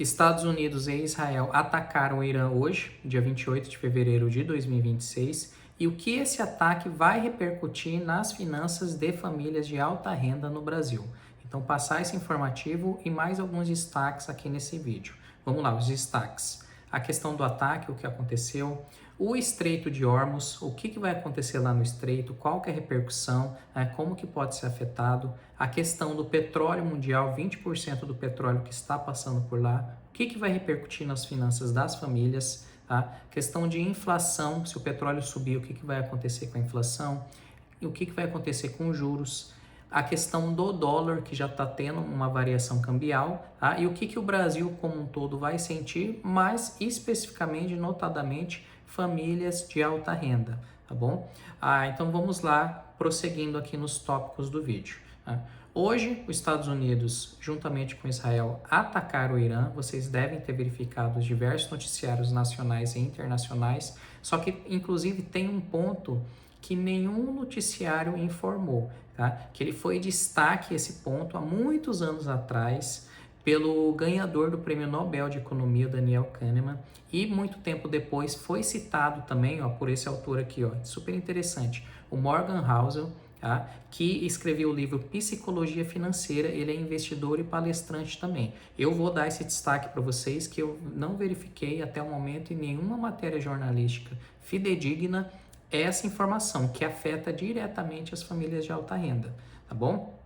Estados Unidos e Israel atacaram o Irã hoje, dia 28 de fevereiro de 2026, e o que esse ataque vai repercutir nas finanças de famílias de alta renda no Brasil. Então, passar esse informativo e mais alguns destaques aqui nesse vídeo. Vamos lá, os destaques. A questão do ataque, o que aconteceu, o Estreito de Hormuz, o que vai acontecer lá no Estreito, qual que é a repercussão, como que pode ser afetado, a questão do petróleo mundial, 20% do petróleo que está passando por lá, o que vai repercutir nas finanças das famílias, tá? Questão de inflação, se o petróleo subir, o que vai acontecer com a inflação, e o que vai acontecer com os juros, a questão do dólar, que já está tendo uma variação cambial, tá? E o que o Brasil como um todo vai sentir, mas especificamente, notadamente, famílias de alta renda, tá bom? Então vamos lá, prosseguindo aqui nos tópicos do vídeo. Tá? Hoje, os Estados Unidos, juntamente com Israel, atacaram o Irã. Vocês devem ter verificado os diversos noticiários nacionais e internacionais, só que, inclusive, tem um ponto que nenhum noticiário informou, tá? Que ele foi destaque esse ponto há muitos anos atrás pelo ganhador do Prêmio Nobel de Economia, Daniel Kahneman, e muito tempo depois foi citado também, por esse autor aqui, super interessante, o Morgan Housel, tá? Que escreveu o livro Psicologia Financeira. Ele é investidor e palestrante também. Eu vou dar esse destaque para vocês, que eu não verifiquei até o momento em nenhuma matéria jornalística fidedigna essa informação que afeta diretamente as famílias de alta renda, tá bom?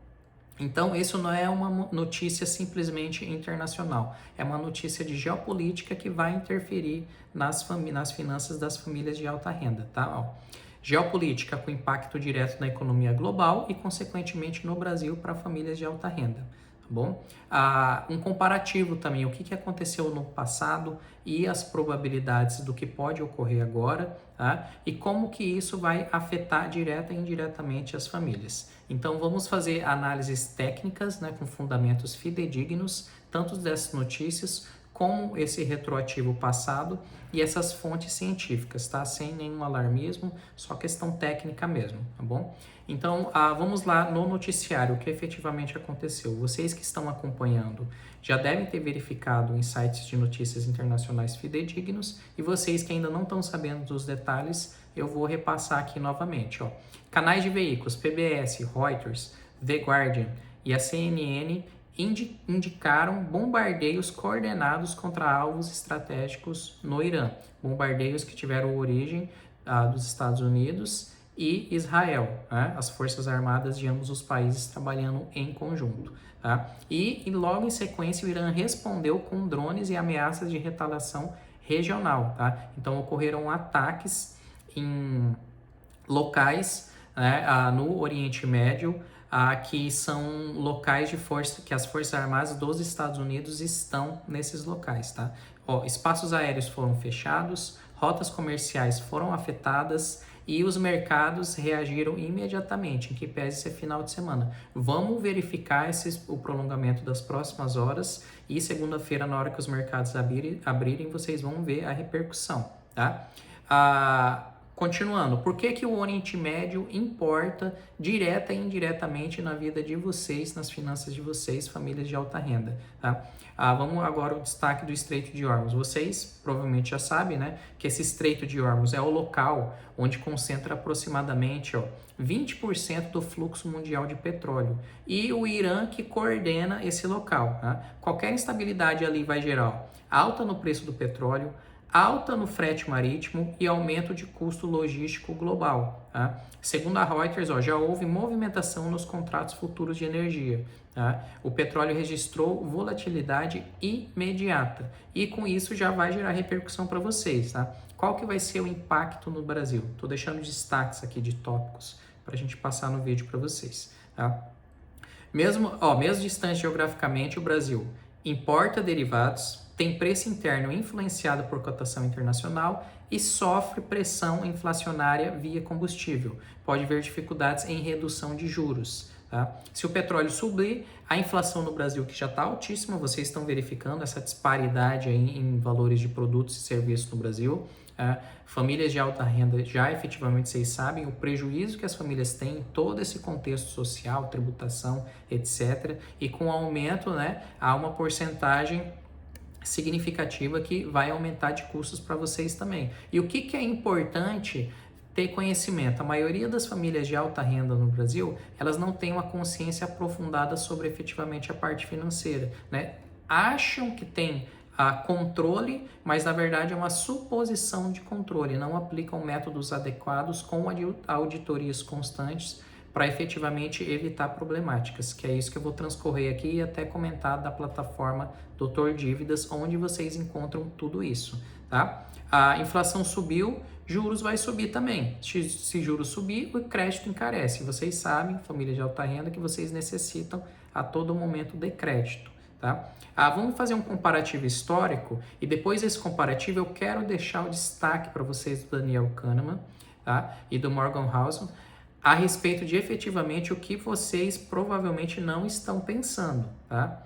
Então, isso não é uma notícia simplesmente internacional, é uma notícia de geopolítica que vai interferir nas finanças das famílias de alta renda, tá? Geopolítica com impacto direto na economia global e, consequentemente, no Brasil para famílias de alta renda. Tá bom? Um comparativo também, o que aconteceu no passado e as probabilidades do que pode ocorrer agora, tá? E como que isso vai afetar direta e indiretamente as famílias. Então vamos fazer análises técnicas, né, com fundamentos fidedignos, tanto dessas notícias como esse retroativo passado e essas fontes científicas, tá? Sem nenhum alarmismo, só questão técnica mesmo, tá bom? Então, vamos lá no noticiário, o que efetivamente aconteceu. Vocês que estão acompanhando já devem ter verificado em sites de notícias internacionais fidedignos, e vocês que ainda não estão sabendo dos detalhes, eu vou repassar aqui novamente. Canais de veículos, PBS, Reuters, The Guardian e a CNN indicaram bombardeios coordenados contra alvos estratégicos no Irã. Bombardeios que tiveram origem dos Estados Unidos e Israel, né? As forças armadas de ambos os países trabalhando em conjunto. Tá? E logo em sequência o Irã respondeu com drones e ameaças de retaliação regional. Tá? Então ocorreram ataques em locais, né, no Oriente Médio, que são locais de força, que as Forças Armadas dos Estados Unidos estão nesses locais, tá? Espaços aéreos foram fechados, rotas comerciais foram afetadas e os mercados reagiram imediatamente, em que pese ser final de semana. Vamos verificar o prolongamento das próximas horas e segunda-feira, na hora que os mercados abrirem, vocês vão ver a repercussão, tá? Continuando, por que o Oriente Médio importa direta e indiretamente na vida de vocês, nas finanças de vocês, famílias de alta renda? Tá? Vamos agora ao destaque do Estreito de Hormuz. Vocês provavelmente já sabem, né, que esse Estreito de Hormuz é o local onde concentra aproximadamente 20% do fluxo mundial de petróleo. E o Irã que coordena esse local. Tá? Qualquer instabilidade ali vai gerar alta no preço do petróleo, alta no frete marítimo e aumento de custo logístico global. Tá? Segundo a Reuters, já houve movimentação nos contratos futuros de energia. Tá? O petróleo registrou volatilidade imediata e com isso já vai gerar repercussão para vocês. Tá? Qual que vai ser o impacto no Brasil? Estou deixando destaques aqui de tópicos para a gente passar no vídeo para vocês. Tá? Mesmo distante geograficamente, o Brasil importa derivados, tem preço interno influenciado por cotação internacional e sofre pressão inflacionária via combustível. Pode haver dificuldades em redução de juros. Tá? Se o petróleo subir, a inflação no Brasil, que já está altíssima, vocês estão verificando essa disparidade aí em valores de produtos e serviços no Brasil. Famílias de alta renda, já efetivamente vocês sabem o prejuízo que as famílias têm em todo esse contexto social, tributação, etc. E com o aumento, né, há uma porcentagem significativa que vai aumentar de custos para vocês também. E o que é importante ter conhecimento? A maioria das famílias de alta renda no Brasil, elas não têm uma consciência aprofundada sobre efetivamente a parte financeira, né? Acham que tem controle, mas na verdade é uma suposição de controle, não aplicam métodos adequados com auditorias constantes para efetivamente evitar problemáticas, que é isso que eu vou transcorrer aqui e até comentar da plataforma Doutor Dívidas, onde vocês encontram tudo isso, tá? A inflação subiu, juros vai subir também. Se juros subir, o crédito encarece. Vocês sabem, família de alta renda, que vocês necessitam a todo momento de crédito, tá? Vamos fazer um comparativo histórico e depois desse comparativo eu quero deixar o destaque para vocês do Daniel Kahneman, tá? E do Morgan Housel a respeito de efetivamente o que vocês provavelmente não estão pensando, tá?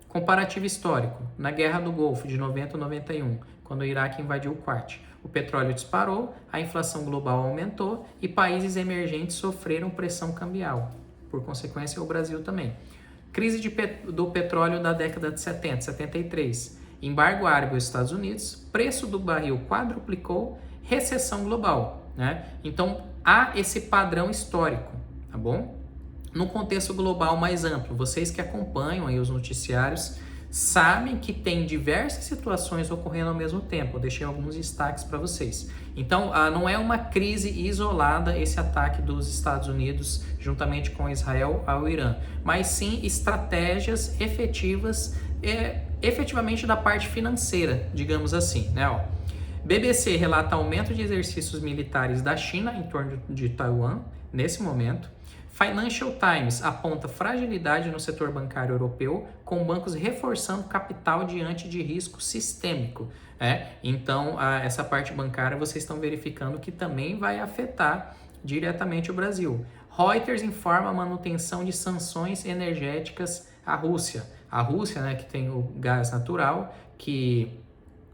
Comparativo histórico, na Guerra do Golfo de 90 a 91, quando o Iraque invadiu o Kuwait, o petróleo disparou, a inflação global aumentou e países emergentes sofreram pressão cambial, por consequência o Brasil também. Crise do petróleo da década de 70, 73, embargo árabe aos Estados Unidos, preço do barril quadruplicou, recessão global, né? Então, há esse padrão histórico, tá bom? No contexto global mais amplo, vocês que acompanham aí os noticiários sabem que tem diversas situações ocorrendo ao mesmo tempo. Eu deixei alguns destaques para vocês. Então, não é uma crise isolada esse ataque dos Estados Unidos juntamente com Israel ao Irã, mas sim estratégias efetivas, efetivamente da parte financeira, digamos assim, né? BBC relata aumento de exercícios militares da China em torno de Taiwan nesse momento. Financial Times aponta fragilidade no setor bancário europeu, com bancos reforçando capital diante de risco sistêmico. Então, essa parte bancária vocês estão verificando que também vai afetar diretamente o Brasil. Reuters informa a manutenção de sanções energéticas à Rússia. A Rússia, né, que tem o gás natural, que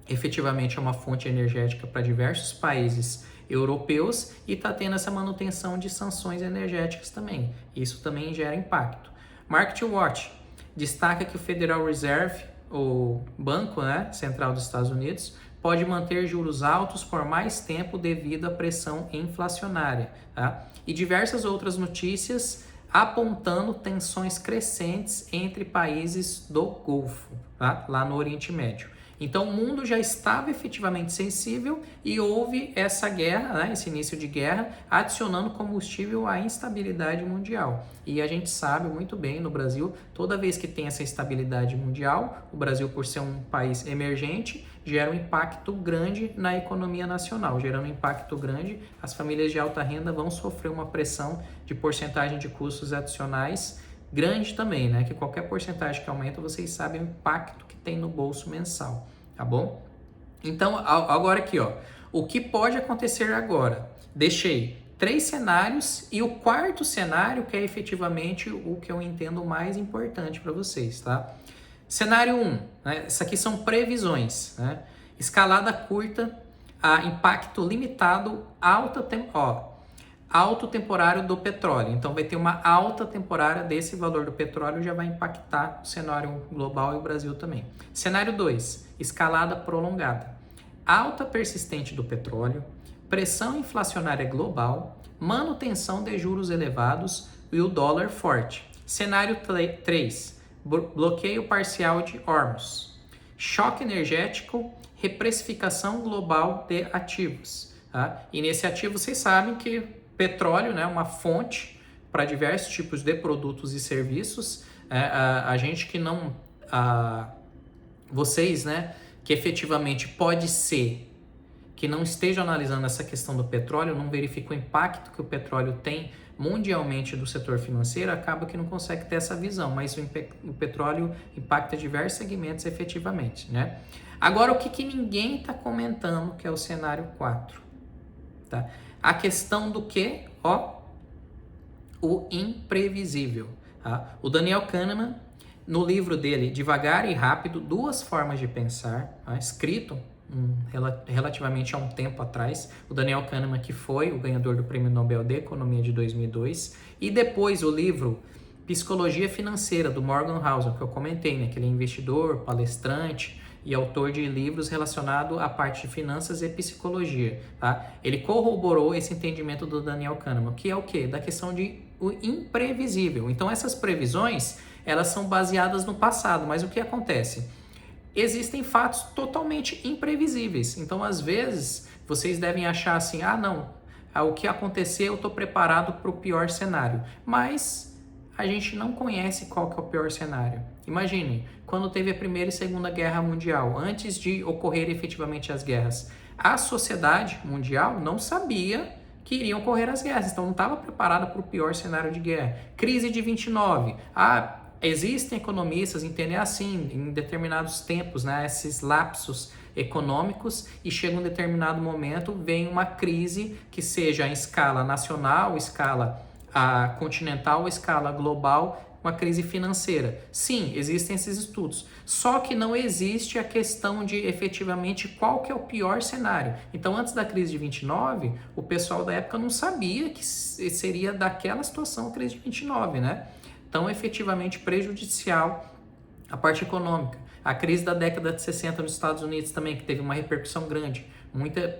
efetivamente é uma fonte energética para diversos países europeus e está tendo essa manutenção de sanções energéticas também. Isso também gera impacto. Market Watch destaca que o Federal Reserve, o banco, né, central dos Estados Unidos, pode manter juros altos por mais tempo devido à pressão inflacionária, tá? E diversas outras notícias apontando tensões crescentes entre países do Golfo, tá? Lá no Oriente Médio. Então o mundo já estava efetivamente sensível e houve essa guerra, né, esse início de guerra, adicionando combustível à instabilidade mundial. E a gente sabe muito bem no Brasil, toda vez que tem essa instabilidade mundial, o Brasil, por ser um país emergente, gera um impacto grande na economia nacional. Gerando um impacto grande, as famílias de alta renda vão sofrer uma pressão de porcentagem de custos adicionais grande também, né? Que qualquer porcentagem que aumenta, vocês sabem o impacto que tem no bolso mensal, tá bom? Então, agora aqui, ó, o que pode acontecer agora? Deixei 3 cenários e o quarto cenário, que é efetivamente o que eu entendo mais importante para vocês, tá? Cenário 1, né? Isso aqui são previsões, né? Escalada curta, impacto limitado, alto temporário do petróleo. Então vai ter uma alta temporária desse valor do petróleo, já vai impactar o cenário global e o Brasil também. Cenário 2, escalada prolongada. Alta persistente do petróleo, pressão inflacionária global, manutenção de juros elevados e o dólar forte. Cenário 3, bloqueio parcial de Hormuz. Choque energético, reprecificação global de ativos. Tá? E nesse ativo vocês sabem que petróleo, né, uma fonte para diversos tipos de produtos e serviços. A gente que não... vocês, né, que efetivamente pode ser que não estejam analisando essa questão do petróleo, não verificam o impacto que o petróleo tem mundialmente do setor financeiro, acaba que não consegue ter essa visão, mas o petróleo impacta diversos segmentos efetivamente, né? Agora, o que ninguém está comentando, que é o cenário 4, tá? A questão do que? O imprevisível. Tá? O Daniel Kahneman, no livro dele, Devagar e Rápido, Duas Formas de Pensar, tá? Escrito relativamente há um tempo atrás, o Daniel Kahneman, que foi o ganhador do Prêmio Nobel de Economia de 2002, e depois o livro Psicologia Financeira, do Morgan Housel, que eu comentei, né? Que ele é investidor, palestrante e autor de livros relacionados à parte de finanças e psicologia, tá? Ele corroborou esse entendimento do Daniel Kahneman, que é o quê? Da questão de o imprevisível. Então, essas previsões, elas são baseadas no passado, mas o que acontece? Existem fatos totalmente imprevisíveis. Então, às vezes, vocês devem achar assim, não, o que acontecer eu estou preparado para o pior cenário. Mas a gente não conhece qual que é o pior cenário. Imaginem, quando teve a Primeira e Segunda Guerra Mundial, antes de ocorrer efetivamente as guerras, a sociedade mundial não sabia que iriam ocorrer as guerras, então não estava preparada para o pior cenário de guerra. Crise de 29. Existem economistas entendem assim, em determinados tempos, né, esses lapsos econômicos, e chega um determinado momento, vem uma crise que seja em escala nacional, escala continental, escala global, uma crise financeira. Sim, existem esses estudos, só que não existe a questão de efetivamente qual que é o pior cenário. Então, antes da crise de 29, o pessoal da época não sabia que seria daquela situação a crise de 29, né? Tão efetivamente prejudicial a parte econômica. A crise da década de 60 nos Estados Unidos também, que teve uma repercussão grande.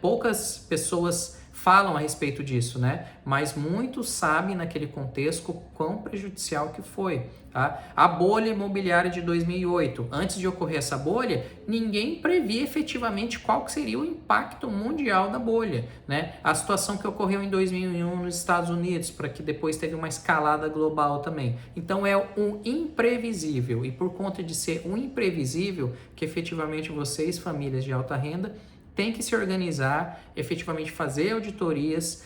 Poucas pessoas falam a respeito disso, né? Mas muitos sabem naquele contexto quão prejudicial que foi. Tá? A bolha imobiliária de 2008. Antes de ocorrer essa bolha, ninguém previa efetivamente qual que seria o impacto mundial da bolha, né? A situação que ocorreu em 2001 nos Estados Unidos, para que depois teve uma escalada global também. Então é um imprevisível, e por conta de ser um imprevisível, que efetivamente vocês, famílias de alta renda, tem que se organizar, efetivamente fazer auditorias,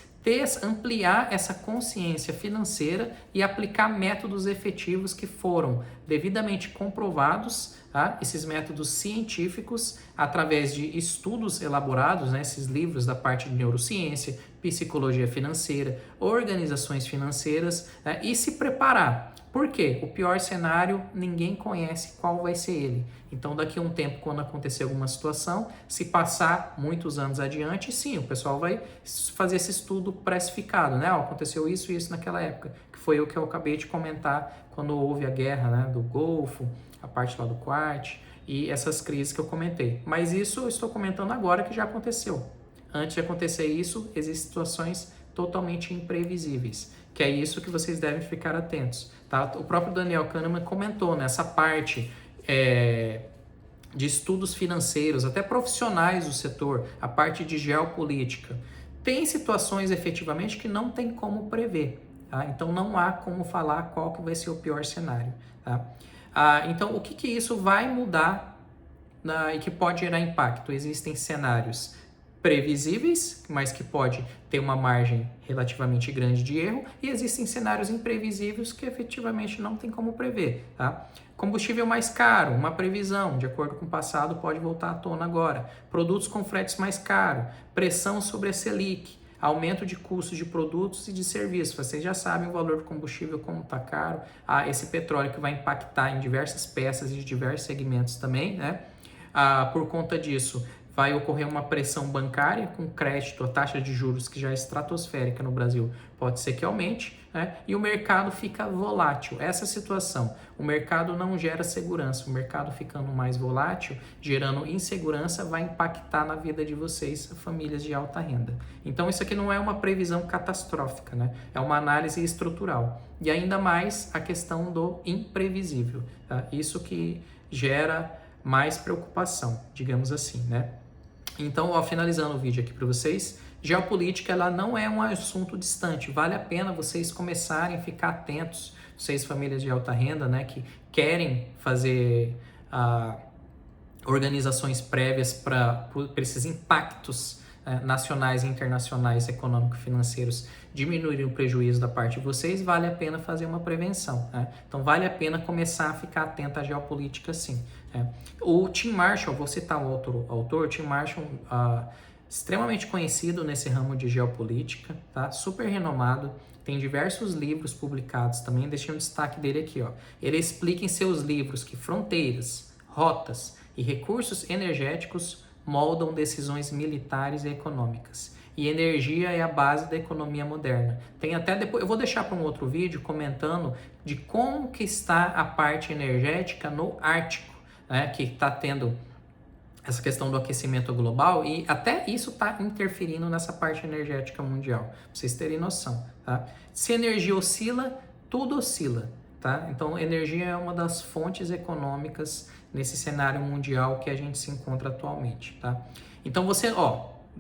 ampliar essa consciência financeira e aplicar métodos efetivos que foram devidamente comprovados, tá? Esses métodos científicos, através de estudos elaborados, né? Esses livros da parte de neurociência, psicologia financeira, organizações financeiras, né? E se preparar. Por quê? O pior cenário, ninguém conhece qual vai ser ele. Então, daqui a um tempo, quando acontecer alguma situação, se passar muitos anos adiante, sim, o pessoal vai fazer esse estudo precificado, né? Aconteceu isso e isso naquela época, que foi o que eu acabei de comentar quando houve a guerra, né, do Golfo, a parte lá do Kuwait e essas crises que eu comentei. Mas isso eu estou comentando agora que já aconteceu. Antes de acontecer isso, existem situações totalmente imprevisíveis, que é isso que vocês devem ficar atentos, tá? O próprio Daniel Kahneman comentou nessa parte de estudos financeiros, até profissionais do setor, a parte de geopolítica. Tem situações efetivamente que não tem como prever, tá? Então não há como falar qual que vai ser o pior cenário, tá? Então o que isso vai mudar e que pode gerar impacto? Existem cenários previsíveis, mas que pode ter uma margem relativamente grande de erro, e existem cenários imprevisíveis que efetivamente não tem como prever, tá? Combustível mais caro, uma previsão, de acordo com o passado, pode voltar à tona agora. Produtos com fretes mais caros, pressão sobre a Selic, aumento de custos de produtos e de serviços. Vocês já sabem o valor do combustível, como está caro, esse petróleo que vai impactar em diversas peças e de diversos segmentos também, né? Por conta disso, vai ocorrer uma pressão bancária com crédito, a taxa de juros que já é estratosférica no Brasil, pode ser que aumente, né? E o mercado fica volátil. Essa situação, o mercado não gera segurança, o mercado ficando mais volátil, gerando insegurança, vai impactar na vida de vocês, famílias de alta renda. Então isso aqui não é uma previsão catastrófica, né? É uma análise estrutural. E ainda mais a questão do imprevisível, tá? Isso que gera mais preocupação, digamos assim, né? Então, finalizando o vídeo aqui para vocês, geopolítica ela não é um assunto distante, vale a pena vocês começarem a ficar atentos, vocês famílias de alta renda, né, que querem fazer organizações prévias para esses impactos nacionais e internacionais econômico-financeiros diminuírem o prejuízo da parte de vocês, vale a pena fazer uma prevenção, né? Então vale a pena começar a ficar atento à geopolítica sim, né? O Tim Marshall, vou citar o autor, Tim Marshall, extremamente conhecido nesse ramo de geopolítica, tá? Super renomado, tem diversos livros publicados também, deixei um destaque dele aqui, ó. Ele explica em seus livros que fronteiras, rotas e recursos energéticos moldam decisões militares e econômicas. E energia é a base da economia moderna. Tem até depois, eu vou deixar para um outro vídeo comentando de como que está a parte energética no Ártico, né, que está tendo essa questão do aquecimento global e até isso está interferindo nessa parte energética mundial, para vocês terem noção, tá? Se a energia oscila, tudo oscila, tá? Então, energia é uma das fontes econômicas nesse cenário mundial que a gente se encontra atualmente, tá? Então,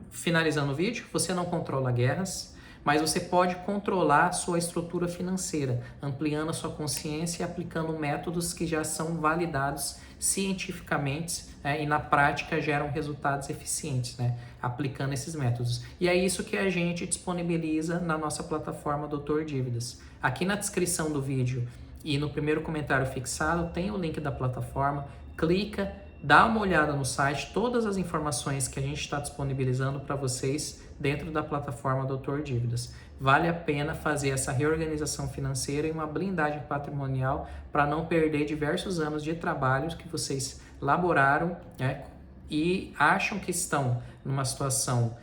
finalizando o vídeo, você não controla guerras, mas você pode controlar a sua estrutura financeira, ampliando a sua consciência e aplicando métodos que já são validados cientificamente, e na prática geram resultados eficientes, né, aplicando esses métodos. E é isso que a gente disponibiliza na nossa plataforma Doutor Dívidas. Aqui na descrição do vídeo e no primeiro comentário fixado tem o link da plataforma, clica, dá uma olhada no site, todas as informações que a gente está disponibilizando para vocês dentro da plataforma Doutor Dívidas. Vale a pena fazer essa reorganização financeira e uma blindagem patrimonial para não perder diversos anos de trabalho que vocês laboraram, né, e acham que estão numa situação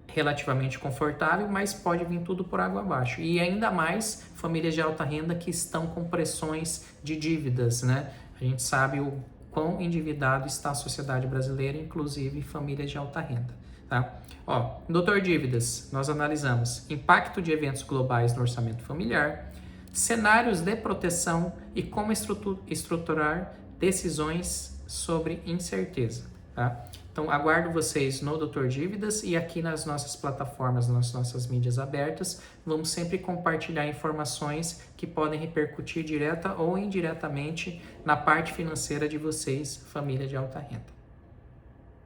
relativamente confortável, mas pode vir tudo por água abaixo. E ainda mais famílias de alta renda que estão com pressões de dívidas, né? A gente sabe o quão endividado está a sociedade brasileira, inclusive famílias de alta renda, tá? Doutor Dívidas, nós analisamos impacto de eventos globais no orçamento familiar, cenários de proteção e como estruturar decisões sobre incerteza, tá? Então, aguardo vocês no Doutor Dívidas e aqui nas nossas plataformas, nas nossas mídias abertas. Vamos sempre compartilhar informações que podem repercutir direta ou indiretamente na parte financeira de vocês, família de alta renda.